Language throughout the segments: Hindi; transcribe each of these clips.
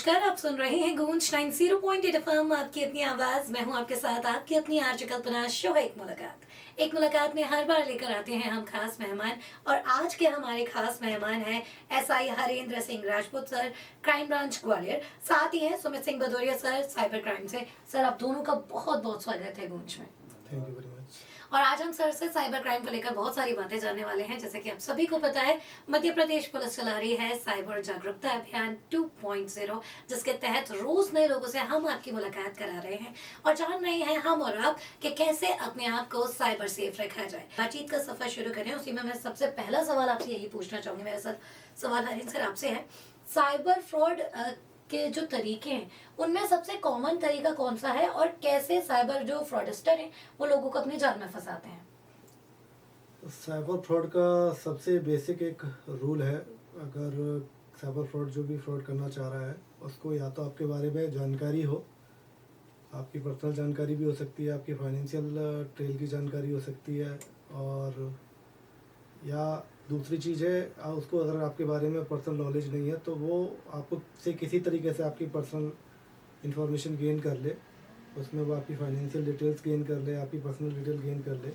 नमस्कार, आप सुन रहे हैं गूंज 90.8 एफएम, आपकी अपनी आवाज। मैं हूं आपके साथ, आपकी अपनी आरजे कल्पना। शो है एक मुलाकात में हर बार लेकर आते हैं हम खास मेहमान। और आज के हमारे खास मेहमान हैं SI Harendra Singh Rajput sir, crime branch Gwalior. साथ ही हैं Sumit Singh Bhadauria sir, cyber crime से। सर, आप दोनों का बहुत बहुत स्वागत है गूंज में। Thank you very much. और आज हम सर से साइबर क्राइम को लेकर बहुत सारी बातें जानने वाले हैं। जैसे कि आप सभी को पता है, मध्य प्रदेश पुलिस चला रही है साइबर जागरूकता अभियान 2.0, जिसके तहत रोज नए लोगों से हम आपकी मुलाकात करा रहे हैं और जान रहे हैं हम और आप कि कैसे अपने आप को साइबर सेफ रखा जाए। बातचीत का सफर शुरू करें, उसी में मैं सबसे पहला सवाल आपसे यही पूछना चाहूंगी। मेरा सवाल हरीन सर आपसे है, साइबर फ्रॉड के जो तरीके हैं उनमें सबसे कॉमन तरीका कौन सा है और कैसे साइबर जो फ्रॉडस्टर हैं वो लोगों को अपने जाल में फंसाते हैं? साइबर फ्रॉड का सबसे बेसिक एक रूल है। अगर साइबर फ्रॉड जो भी फ्रॉड करना चाह रहा है उसको या तो आपके बारे में जानकारी हो, आपकी पर्सनल जानकारी भी हो सकती है, आपकी फाइनेंशियल ट्रेल की जानकारी हो सकती है, और या दूसरी चीज़ है उसको अगर आपके बारे में पर्सनल नॉलेज नहीं है तो वो आपको से किसी तरीके से आपकी पर्सनल इंफॉर्मेशन गेन कर ले, उसमें वो आपकी फाइनेंशियल डिटेल्स गेन कर ले, आपकी पर्सनल डिटेल गेन कर ले,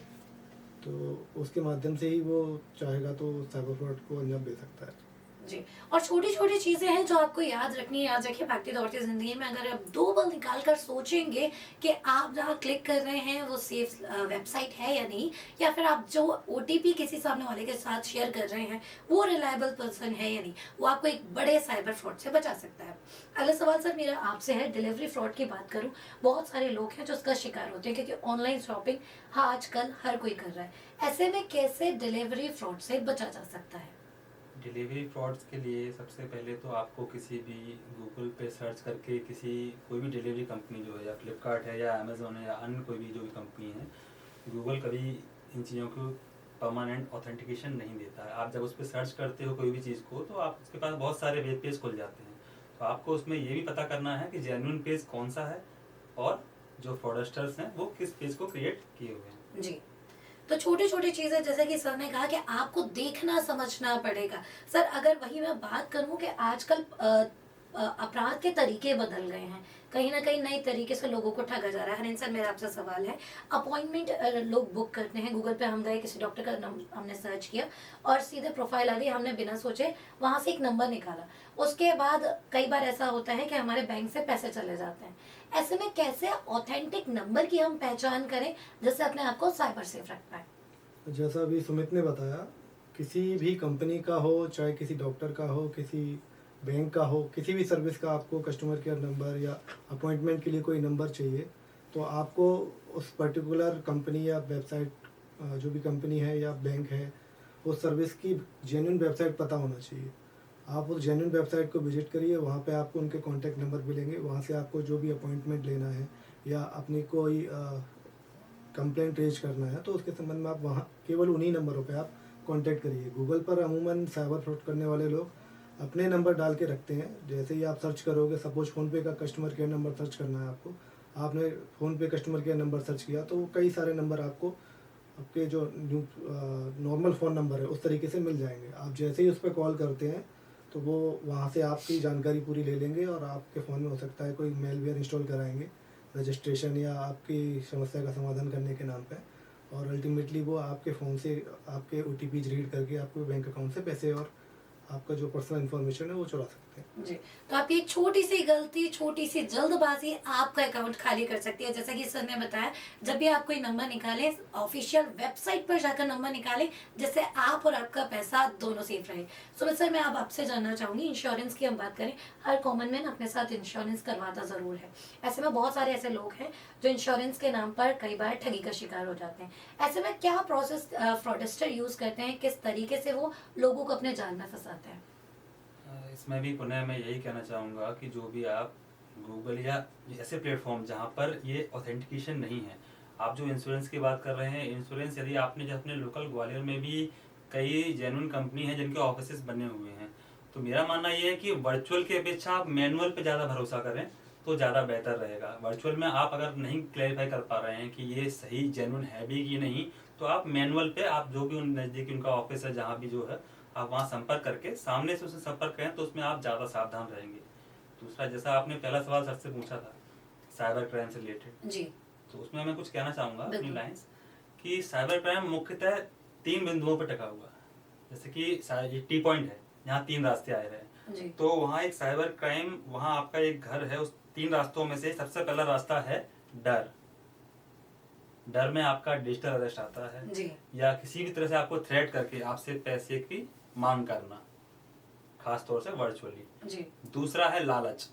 तो उसके माध्यम से ही वो चाहेगा तो साइबर फ्रॉड को अंजाम दे सकता है। जी। और छोटी छोटी चीजें हैं जो आपको याद रखनी है। याद रखिए, भागती दौड़ती जिंदगी में अगर आप दो पल निकाल कर सोचेंगे कि आप जहाँ क्लिक कर रहे हैं वो सेफ वेबसाइट है या नहीं, या फिर आप जो ओटीपी किसी सामने वाले के साथ शेयर कर रहे हैं वो रिलायबल पर्सन है या नहीं, वो आपको एक बड़े साइबर फ्रॉड से बचा सकता है। अगला सवाल सर मेरा आपसे है, डिलीवरी फ्रॉड की बात करूं, बहुत सारे लोग हैं जो उसका शिकार होते हैं क्योंकि ऑनलाइन शॉपिंग हाँ आजकल हर कोई कर रहा है। ऐसे में कैसे डिलीवरी फ्रॉड से बचा जा सकता है? डिलीवरी फ्रॉड्स के लिए सबसे पहले तो आपको किसी भी गूगल पे सर्च करके कोई भी डिलीवरी कंपनी जो है, या फ्लिपकार्ट है या अमेज़ोन है या अन्य कोई भी जो भी कंपनी है, गूगल कभी इन चीज़ों को परमानेंट ऑथेंटिकेशन नहीं देता है। आप जब उस पर सर्च करते हो कोई भी चीज़ को तो आप उसके पास बहुत सारे वेब पेज खुल जाते हैं, तो आपको उसमें ये भी पता करना है कि जेन्युइन पेज कौन सा है और जो फ्रॉडस्टर्स हैं वो किस पेज को क्रिएट किए हुए हैं। जी। तो छोटी छोटी चीजें, जैसे कि सर ने कहा कि आपको देखना समझना पड़ेगा। सर, अगर वही मैं बात करूं कि आजकल अपराध के तरीके बदल गए हैं, कहीं ना कहीं नए तरीके से लोगों को ठगा जा रहा है। हरिन सर, मेरा आपसे सवाल है, अपॉइंटमेंट लोग बुक करते हैं, गूगल पे हम गए, किसी डॉक्टर का नाम हमने सर्च किया और सीधे प्रोफाइल आ गई, हमने बिना सोचे वहां से एक नंबर निकाला। उसके बाद कई बार ऐसा होता है कि हमारे बैंक से पैसे चले जाते हैं। ऐसे में कैसे ऑथेंटिक नंबर की हम पहचान करें जिससे अपने आप को साइबर सेफ रख पाए? जैसा अभी सुमित ने बताया, किसी भी कंपनी का हो, चाहे किसी डॉक्टर का हो, किसी बैंक का हो, किसी भी सर्विस का आपको कस्टमर केयर नंबर या अपॉइंटमेंट के लिए कोई नंबर चाहिए, तो आपको उस पर्टिकुलर कंपनी या वेबसाइट, जो भी कंपनी है या बैंक है, उस सर्विस की जेन्युइन वेबसाइट पता होना चाहिए। आप उस जेन्युइन वेबसाइट को विजिट करिए, वहाँ पे आपको उनके कॉन्टैक्ट नंबर मिलेंगे। वहाँ से आपको जो भी अपॉइंटमेंट लेना है या अपनी कोई कंप्लेंट रेज करना है तो उसके संबंध में आप वहाँ केवल उन्हीं नंबरों पे आप कांटेक्ट करिए। गूगल पर अमूमन साइबर फ्रॉड करने वाले लोग अपने नंबर डाल के रखते हैं। जैसे ही आप सर्च करोगे, सपोज फ़ोनपे का कस्टमर केयर नंबर सर्च करना है आपको, आपने PhonePe customer care number search किया तो वो कई सारे नंबर आपको आपके जो नॉर्मल फ़ोन नंबर है उस तरीके से मिल जाएंगे। आप जैसे ही उस पर कॉल करते हैं तो वो वहाँ से आपकी जानकारी पूरी ले लेंगे और आपके फ़ोन में हो सकता है कोई मेलवेयर इंस्टॉल कराएंगे, रजिस्ट्रेशन या आपकी समस्या का समाधान करने के नाम पे, और अल्टीमेटली वो आपके फ़ोन से आपके ओटीपीज रीड करके आपके बैंक अकाउंट से पैसे और आपका जो पर्सनल इन्फॉर्मेशन है वो चुरा सकते हैं। जी। तो आपकी एक छोटी सी गलती, छोटी सी जल्दबाजी आपका अकाउंट खाली कर सकती है। जैसा कि सर ने बताया, जब भी आप कोई नंबर निकालें, ऑफिशियल वेबसाइट पर जाकर नंबर निकालें जिससे आप और आपका पैसा दोनों सेफ रहे। सुमित सर, मैं अब आपसे जानना चाहूंगी, इंश्योरेंस की हम बात करें, हर कॉमन मैन अपने साथ इंश्योरेंस करवाता जरूर है। ऐसे में बहुत सारे ऐसे लोग हैं जो इंश्योरेंस के नाम पर कई बार ठगी का शिकार हो जाते हैं। ऐसे में क्या प्रोसेस फ्रॉडस्टर यूज करते हैं, किस तरीके से वो लोगों को अपने जाल में फंसाते हैं? इसमें भी पुनः मैं यही कहना चाहूँगा कि जो भी आप गूगल या ऐसे प्लेटफॉर्म जहाँ पर ये ऑथेंटिकेशन नहीं है, आप जो इंश्योरेंस की बात कर रहे हैं, इंश्योरेंस यदि आपने जो अपने लोकल ग्वालियर में भी कई जेन्युइन कंपनी है जिनके ऑफिसेस बने हुए हैं, तो मेरा मानना ये है कि वर्चुअल की अपेक्षा आप मैनुअल पे ज़्यादा भरोसा करें तो ज़्यादा बेहतर रहेगा। वर्चुअल में आप अगर नहीं क्लैरिफाई कर पा रहे हैं कि ये सही जेन्युइन है भी कि नहीं, तो आप मैनुअल पे, आप जो भी उन नज़दीक उनका ऑफिस है जहाँ भी जो है, आप वहाँ संपर्क करके सामने से उससे संपर्क करें तो उसमें आप ज़्यादा सावधान रहेंगे। दूसरा, जैसा आपने पहला सवाल सर से पूछा था साइबर क्राइम से रिलेटेड, जी तो उसमें मैं कुछ कहना चाहूँगा अपनी बिल्कुल। लाइन्स कि साइबर क्राइम मुख्यतः 3 बिंदुओं पर टिका हुआ है। जैसे कि ये टी पॉइंट है, यहाँ 3 रास्ते आए रहे हैं, जी तो वहाँ एक साइबर क्राइम, वहाँ आपका एक घर है, उस 3 रास्तों में से सबसे पहला रास्ता है डर। डर में आपका डिजिटल अरेस्ट आता है, जी या किसी भी तरह से आपको थ्रेट करके आपसे पैसे की मांग करना, खास तौर से वर्चुअली। जी दूसरा है लालच।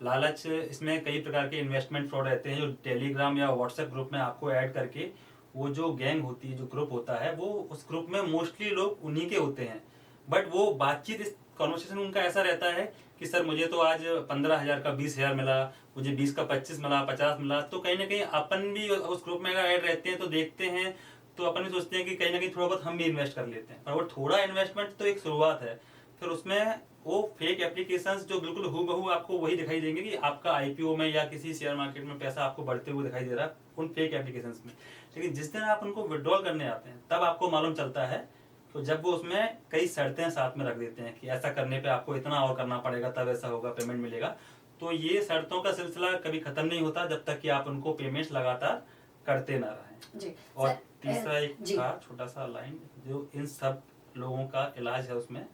लालच, इसमें कई प्रकार के इन्वेस्टमेंट फ्रॉड रहते हैं जो टेलीग्राम या व्हाट्सएप ग्रुप में आपको ऐड करके, वो जो गैंग होती है, जो ग्रुप होता है, वो उस ग्रुप में मोस्टली लोग उन्हीं के होते हैं, बट वो बातचीत, इस कॉन्वर्सेशन उनका ऐसा रहता है कि सर मुझे तो आज 15,000 का 20,000 मिला, मुझे 20 का 25 मिला, 50 मिला। तो कहीं ना कहीं अपन भी उस ग्रुप में अगर ऐड रहते हैं तो देखते हैं, तो अपन भी सोचते हैं कि कहीं ना कहीं थोड़ा बहुत हम भी इन्वेस्ट कर लेते हैं, पर वो थोड़ा इन्वेस्टमेंट तो एक शुरुआत है। फिर उसमें वो फेक एप्लीकेशंस जो बिल्कुल हूबहू आपको वही दिखाई देंगे कि आपका आईपीओ में या किसी शेयर मार्केट में पैसा आपको बढ़ते हुए दिखाई दे रहा है उन फेक एप्लीकेशंस में। लेकिन जिस दिन आप उनको विड्रॉल करने आते हैं तब आपको मालूम चलता है, तो जब वो उसमें कई शर्तें साथ में रख देते हैं कि ऐसा करने पे आपको इतना और करना पड़ेगा, तब ऐसा होगा, पेमेंट मिलेगा। तो ये शर्तों का सिलसिला कभी खत्म नहीं होता जब तक कि आप उनको पेमेंट्स लगातार करते ना रहें। जी और सर, तीसरा एक जी था छोटा सा लाइन, जो इन सब लोगों का इलाज है उसमें,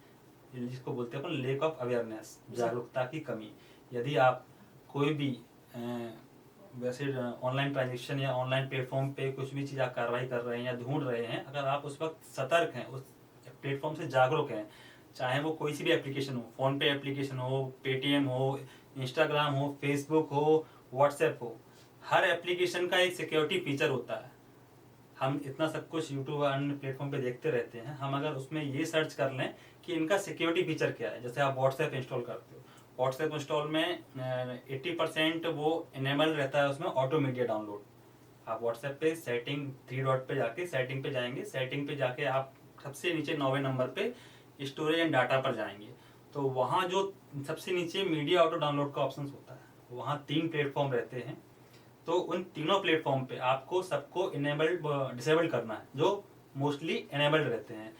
जिसको बोलते हैं अपन लेक ऑफ अवेयरनेस, जागरूकता की कमी। यदि आप कोई भी वैसे ऑनलाइन ट्रांजेक्शन या ऑनलाइन प्लेटफॉर्म पे कुछ भी चीज़ आप कार्रवाई कर रहे हैं या ढूंढ रहे हैं, अगर आप उस वक्त सतर्क हैं, उस प्लेटफॉर्म से जागरूक हैं, चाहे वो कोई सी भी एप्लीकेशन हो, फोन पे एप्लीकेशन हो, पेटीएम हो, इंस्टाग्राम हो, फेसबुक हो, व्हाट्सएप हो, हर एप्लीकेशन का एक सिक्योरिटी फीचर होता है। हम इतना सब कुछ यूट्यूब और अन्य प्लेटफॉर्म पे देखते रहते हैं, हम अगर उसमें ये सर्च कर लें कि इनका सिक्योरिटी फीचर क्या है, जैसे आप व्हाट्सएप इंस्टॉल करते हो, व्हाट्सएप इंस्टॉल में 80% वो इनेबल रहता है उसमें ऑटो मीडिया डाउनलोड। आप व्हाट्सएप पे सेटिंग 3 डॉट पे जाके सेटिंग पे जाएंगे, सेटिंग पे जाके आप सबसे नीचे 9वें नंबर पे स्टोरेज एंड डाटा पर जाएंगे, तो वहाँ जो सबसे नीचे मीडिया ऑटो डाउनलोड का ऑप्शन होता है, वहाँ 3 प्लेटफॉर्म रहते हैं। तो उन तीनों प्लेटफॉर्म पे आपको सबको इनेबल्ड डिसेबल्ड करना है, जो मोस्टली इनेबल्ड रहते हैं।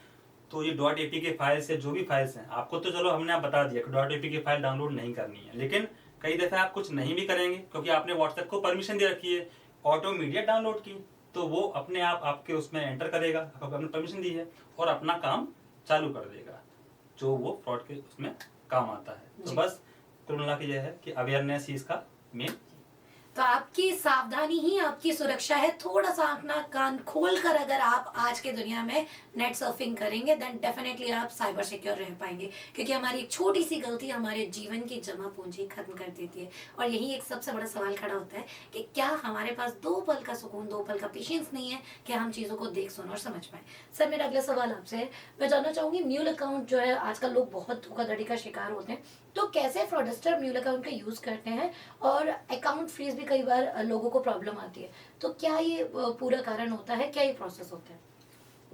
तो ये डॉट एपीके फाइल्स है, जो भी फाइल्स हैं, आपको तो चलो हमने आप बता दिया कि डॉट एपीके फाइल डाउनलोड नहीं करनी है, लेकिन कई दफे आप कुछ नहीं भी करेंगे क्योंकि आपने व्हाट्सएप को परमिशन दे रखी है ऑटो मीडिया डाउनलोड की, तो वो अपने आप आपके उसमें एंटर करेगा, आपको आपने परमिशन दी है, और अपना काम चालू कर देगा, जो वो फ्रॉड के उसमें काम आता है। तो जी। बस कुल मिला के यह है कि अवेयरनेस ही इसका मेन। तो आपकी सावधानी ही आपकी सुरक्षा है। थोड़ा सा आंख नाक कान खोल कर अगर आप आज के दुनिया में नेट सर्फिंग करेंगे, देन डेफिनेटली आप साइबर सिक्योर रह पाएंगे, क्योंकि हमारी एक छोटी सी गलती हमारे जीवन की जमा पूंजी खत्म कर देती है। और यही एक सबसे बड़ा सवाल खड़ा होता है कि क्या हमारे पास 2 पल का सुकून, 2 पल का पेशेंस नहीं है कि हम चीज़ों को देख सुन और समझ पाए। सर, मेरा अगला सवाल आपसे है, मैं जानना चाहूंगी, म्यूल अकाउंट जो है आजकल लोग बहुत धोखाधड़ी का शिकार होते हैं, तो कैसे फ्रॉडस्टर म्यूल अकाउंट का यूज करते हैं, और अकाउंट फ्रीज भी कई बार लोगों को प्रॉब्लम आती है, तो क्या ये पूरा कारण होता है, क्या ये प्रोसेस होता है?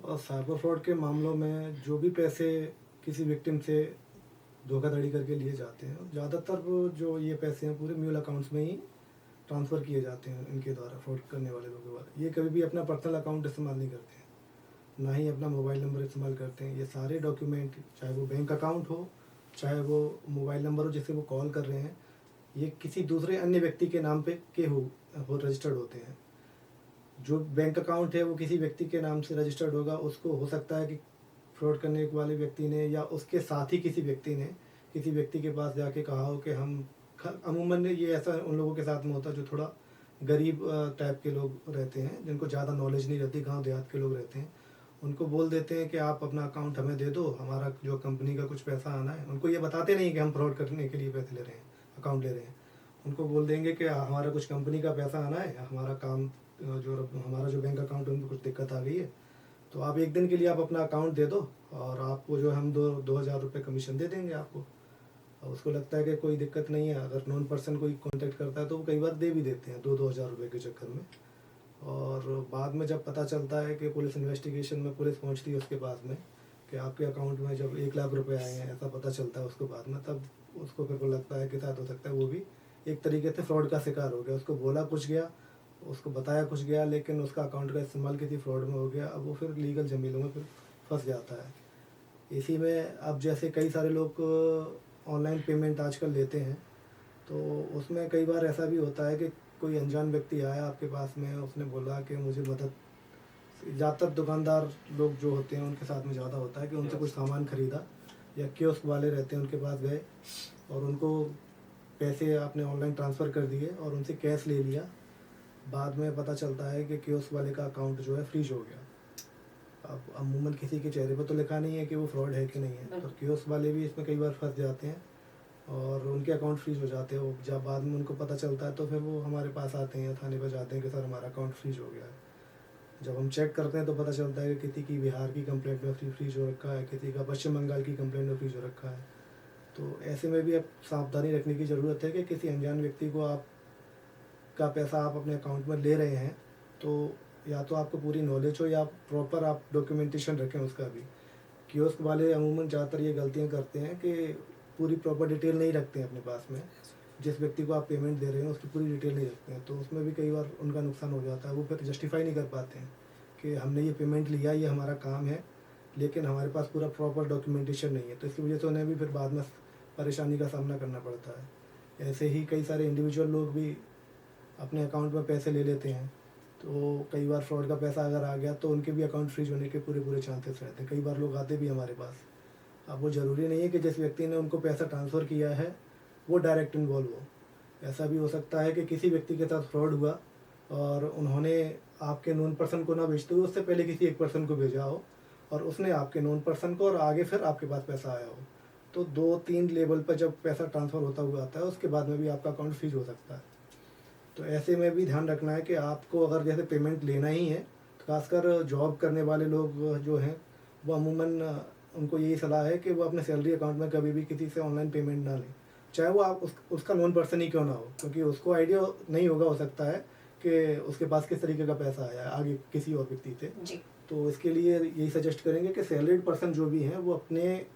और साइबर फ्रॉड के मामलों में जो भी पैसे किसी विक्टिम से धोखाधड़ी करके लिए जाते हैं, ज़्यादातर वो जो ये पैसे हैं पूरे म्यूल अकाउंट्स में ही ट्रांसफ़र किए जाते हैं इनके द्वारा, फ्रॉड करने वाले लोगों के द्वारा। ये कभी भी अपना पर्सनल अकाउंट इस्तेमाल नहीं करते हैं, ना ही अपना मोबाइल नंबर इस्तेमाल करते हैं। ये सारे डॉक्यूमेंट, चाहे वो बैंक अकाउंट हो, चाहे वो मोबाइल नंबर हो जिससे वो कॉल कर रहे हैं, ये किसी दूसरे अन्य व्यक्ति के नाम पे के हो रजिस्टर्ड होते हैं। जो बैंक अकाउंट है वो किसी व्यक्ति के नाम से रजिस्टर्ड होगा, उसको हो सकता है कि फ्रॉड करने वाले व्यक्ति ने या उसके साथ ही किसी व्यक्ति ने किसी व्यक्ति के पास जाके कहा हो कि हम अमूमन ये ऐसा उन लोगों के साथ में होता है जो थोड़ा गरीब टाइप के लोग रहते हैं, जिनको ज़्यादा नॉलेज नहीं रहती, गांव देहात के लोग रहते हैं, उनको बोल देते हैं कि आप अपना अकाउंट हमें दे दो, हमारा जो कंपनी का कुछ पैसा आना है। उनको ये बताते नहीं कि हम फ्रॉड करने के लिए पैसे ले रहे हैं, अकाउंट ले रहे हैं। उनको बोल देंगे कि हमारा कुछ कंपनी का पैसा आना है, हमारा काम हमारा जो बैंक अकाउंट है उनमें कुछ दिक्कत आ गई है, तो आप एक दिन के लिए आप अपना अकाउंट दे दो और आपको जो हम 2,000 रुपये कमीशन दे देंगे आपको। और उसको लगता है कि कोई दिक्कत नहीं है, अगर नॉन पर्सन कोई कांटेक्ट करता है तो वो कई बार दे भी देते हैं 2,000 रुपये के चक्कर में। और बाद में जब पता चलता है कि पुलिस इन्वेस्टिगेशन में पुलिस पहुंचती है उसके पास में कि आपके अकाउंट में जब 1,00,000 रुपये आए हैं, ऐसा पता चलता है उसको बाद में, तब उसको फिर को लगता है कि शायद हो सकता है वो भी एक तरीके से फ्रॉड का शिकार हो गया। उसको बोला कुछ गया, उसको बताया कुछ गया, लेकिन उसका अकाउंट का इस्तेमाल किसी फ्रॉड में हो गया। अब वो फिर लीगल जमीलों में फिर फंस जाता है। इसी में अब जैसे कई सारे लोग ऑनलाइन पेमेंट आजकल लेते हैं, तो उसमें कई बार ऐसा भी होता है कि कोई अनजान व्यक्ति आया आपके पास में, उसने बोला कि मुझे मदद, ज़्यादातर दुकानदार लोग जो होते हैं उनके साथ में ज़्यादा होता है कि उनसे कुछ सामान ख़रीदा, या कियोस्क वाले रहते हैं उनके पास गए और उनको पैसे आपने ऑनलाइन ट्रांसफ़र कर दिए और उनसे कैश ले लिया। बाद में पता चलता है कि कियोस्क वाले का अकाउंट जो है फ्रीज हो गया। अब अमूमन किसी के चेहरे पर तो लिखा नहीं है कि वो फ्रॉड है कि नहीं है, तो कियोस्क वाले भी इसमें कई बार फंस जाते हैं और उनके अकाउंट फ्रीज हो जाते हैं। वो जब बाद में उनको पता चलता है तो फिर वो हमारे पास आते हैं या थाने पर जाते हैं कि सर हमारा अकाउंट फ्रीज हो गया है। जब हम चेक करते हैं तो पता चलता है कि किसी की बिहार की कंप्लेंट में फ्रीज हो रखा है, किसी का पश्चिम बंगाल की कंप्लेंट में फ्रीज हो रखा है। तो ऐसे में भी अब सावधानी रखने की ज़रूरत है कि किसी अनजान व्यक्ति को आप का पैसा आप अपने अकाउंट में ले रहे हैं तो या तो आपको पूरी नॉलेज हो या प्रॉपर आप डॉक्यूमेंटेशन रखें उसका भी। कियोस्क वाले अमूमन ज़्यादातर ये गलतियाँ करते हैं कि पूरी प्रॉपर डिटेल नहीं रखते हैं अपने पास में, जिस व्यक्ति को आप पेमेंट दे रहे हैं उसकी पूरी डिटेल नहीं रखते हैं, तो उसमें भी कई बार उनका नुकसान हो जाता है। वो फिर जस्टिफाई नहीं कर पाते हैं कि हमने ये पेमेंट लिया, ये हमारा काम है, लेकिन हमारे पास पूरा प्रॉपर डॉक्यूमेंटेशन नहीं है, तो इसकी वजह से उन्हें भी फिर बाद में परेशानी का सामना करना पड़ता है। ऐसे ही कई सारे इंडिविजुअल लोग भी अपने अकाउंट में पैसे ले लेते हैं, तो कई बार फ्रॉड का पैसा अगर आ गया तो उनके भी अकाउंट फ्रीज होने के पूरे चांसेस रहते हैं। कई बार लोग आते भी हमारे पास। अब वो ज़रूरी नहीं है कि जिस व्यक्ति ने उनको पैसा ट्रांसफ़र किया है वो डायरेक्ट इन्वॉल्व हो। ऐसा भी हो सकता है कि किसी व्यक्ति के साथ फ्रॉड हुआ और उन्होंने आपके नोन पर्सन को ना भेजते हुए उससे पहले किसी एक पर्सन को भेजा हो और उसने आपके नोन पर्सन को और आगे फिर आपके पास पैसा आया हो। तो 2-3 लेवल पर जब पैसा ट्रांसफ़र होता हुआ आता है उसके बाद में भी आपका अकाउंट फ्रीज हो सकता है। तो ऐसे में भी ध्यान रखना है कि आपको अगर जैसे पेमेंट लेना ही है, तो खासकर जॉब करने वाले लोग जो हैं वो अमूमन उनको यही सलाह है कि वो अपने सैलरी अकाउंट में कभी भी किसी से ऑनलाइन पेमेंट ना लें, चाहे वो आप उसका नॉन पर्सन ही क्यों ना हो, क्योंकि उसको आइडिया नहीं होगा, हो सकता है कि उसके पास किस तरीके का पैसा आया है आगे किसी और व्यक्ति से। जी। तो इसके लिए यही सजेस्ट करेंगे कि सैलरीड पर्सन जो भी हैं वो अपने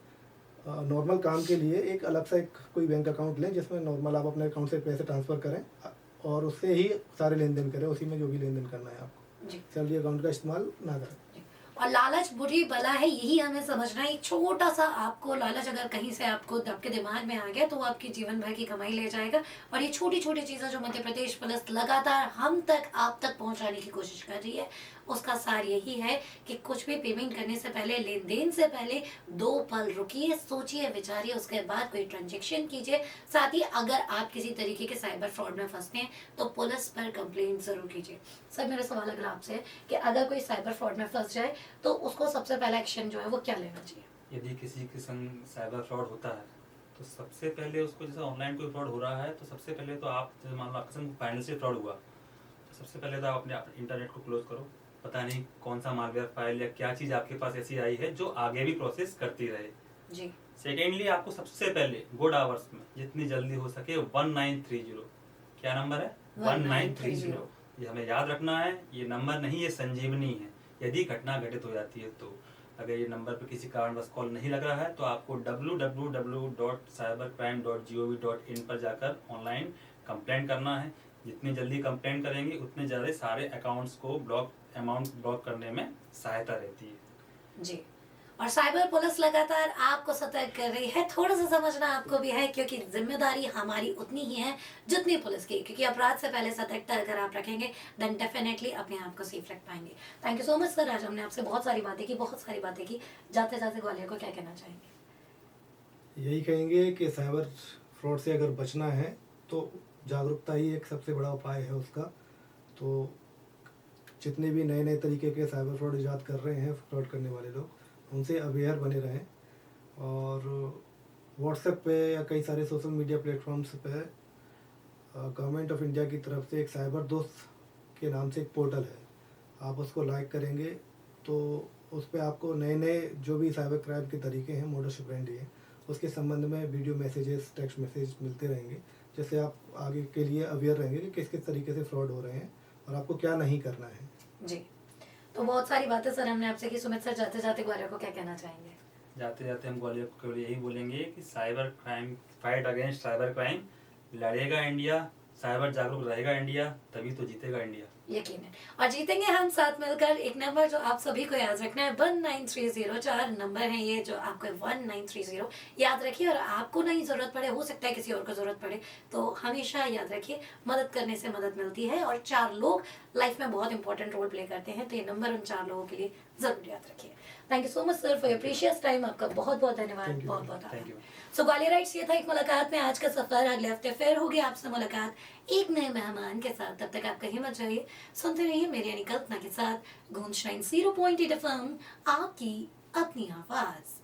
नॉर्मल काम के लिए एक अलग सा एक कोई बैंक अकाउंट लें जिसमें नॉर्मल आप अपने अकाउंट से पैसे ट्रांसफ़र करें और उससे ही सारे लेन देन करें, उसी में जो भी लेन देन करना है आपको। जी। सैलरी अकाउंट का इस्तेमाल ना करें। और लालच बुरी बला है, यही हमें समझना है। एक छोटा सा आपको लालच अगर कहीं से आपको आपके दिमाग में आ गया तो वो आपकी जीवन भर की कमाई ले जाएगा। और ये छोटी छोटी चीज़ें जो मध्य प्रदेश पुलिस लगातार हम तक आप तक पहुंचाने की कोशिश कर रही है, उसका सार यही है कि कुछ भी पेमेंट करने से पहले, लेन देन से पहले 2 पल रुकिए, सोचिए, विचारिए, उसके बाद कोई ट्रांजेक्शन कीजिए। साथ ही अगर आप किसी तरीके के साइबर फ्रॉड में फंसते हैं तो पुलिस पर कंप्लेंट जरूर कीजिए। सर, मेरा सवाल अगर आपसे है कि अगर कोई साइबर फ्रॉड में फंस जाए तो उसको सबसे पहला एक्शन जो है वो क्या लेना चाहिए? यदि किसी के संग साइबर फ्रॉड होता है तो सबसे पहले उसको, जैसे ऑनलाइन कोई फ्रॉड हो रहा है तो सबसे पहले तो आप, जैसे मान लो आपके संग फाइनेंशियल फ्रॉड हुआ तो सबसे पहले तो आप अपने इंटरनेट को क्लोज करो। पता नहीं कौन सा मालवेयर फाइल या क्या चीज़ आपके पास ऐसी आई है जो आगे भी प्रोसेस करती रहे। जी। सेकेंडली, आपको सबसे पहले गुड आवर्स में जितनी जल्दी हो सके 1930, क्या नंबर है? 1930। ये हमें याद रखना है, ये नंबर नहीं, ये संजीवनी है। यदि घटना घटित हो जाती है तो अगर ये नंबर पर किसी कारणवश कॉल नहीं लग रहा है तो आपको www.cybercrime.gov.in पर जाकर ऑनलाइन कंप्लेंट करना है। जितनी जल्दी कंप्लेंट करेंगे उतने ज़्यादा सारे अकाउंट्स को अमाउंट ब्लॉक करने में सहायता रहती है। जी। और साइबर पुलिस लगातार आपको सतर्क कर रही है। थोड़ा सा समझना आपको भी है, क्योंकि जिम्मेदारी हमारी उतनी ही है जितनी पुलिस की, क्योंकि अपराध से पहले सतर्कता अगर आप रखेंगे देन डेफिनेटली अपने आप को सेफ रख पाएंगे। Thank you so much sir, आज हमने आपसे बहुत सारी बातें की। जाते जाते ग्वालियर को क्या कहना चाहेंगे? यही कहेंगे कि साइबर फ्रॉड से अगर बचना है तो जागरूकता ही एक सबसे बड़ा उपाय है उसका। तो जितने भी नए नए तरीके के साइबर फ्रॉड ईजाद कर रहे हैं फ्रॉड करने वाले लोग, उनसे अवेयर बने रहें। और व्हाट्सएप पे या कई सारे सोशल मीडिया प्लेटफॉर्म्स पे गवर्नमेंट ऑफ इंडिया की तरफ से एक साइबर दोस्त के नाम से एक पोर्टल है, आप उसको लाइक करेंगे तो उस पर आपको नए नए जो भी साइबर क्राइम के तरीके हैं, मोडस ऑपरेंडी है, उसके संबंध में वीडियो मैसेजेस, टेक्स्ट मैसेज मिलते रहेंगे, जिससे आप आगे के लिए अवेयर रहेंगे कि किस किस तरीके से फ्रॉड हो रहे हैं और आपको क्या नहीं करना है। जी, तो बहुत सारी बातें सर हमने आपसे की। सुमित सर, जाते जाते ग्वालियर को क्या कहना चाहेंगे? जाते जाते हम ग्वालियर को केवल यही बोलेंगे कि cyber crime, fight against cyber crime, लड़ेगा इंडिया, साइबर जागरूक रहेगा इंडिया, तभी तो जीतेगा इंडिया। यकीनन। और जीतेंगे हम साथ मिलकर। एक नंबर जो आप सभी को याद रखना है 1930, 4 नंबर है ये जो आपको 1930 याद रखिए। और आपको नहीं जरूरत पड़े, हो सकता है किसी और को जरूरत पड़े, तो हमेशा याद रखिए मदद करने से मदद मिलती है। और 4 लोग लाइफ में बहुत इंपॉर्टेंट रोल प्ले करते हैं, तो ये नंबर उन 4 लोगों के लिए जरूर याद रखिए। Thank you so much sir for your precious time. आपका बहुत बहुत धन्यवाद। Thank you, बहुत ma'am. बहुत थैंक आभार। यू। सो ग्वालियराइट्स, ये था एक मुलाकात में आज का सफर। अगले हफ्ते फिर होगी आपसे मुलाकात एक नए मेहमान के साथ। तब तक आप कहीं मत जाइए, सुनते रहिए मेरी यानी कल्पना के साथ गूंज 90.8 FM, आपकी अपनी आवाज।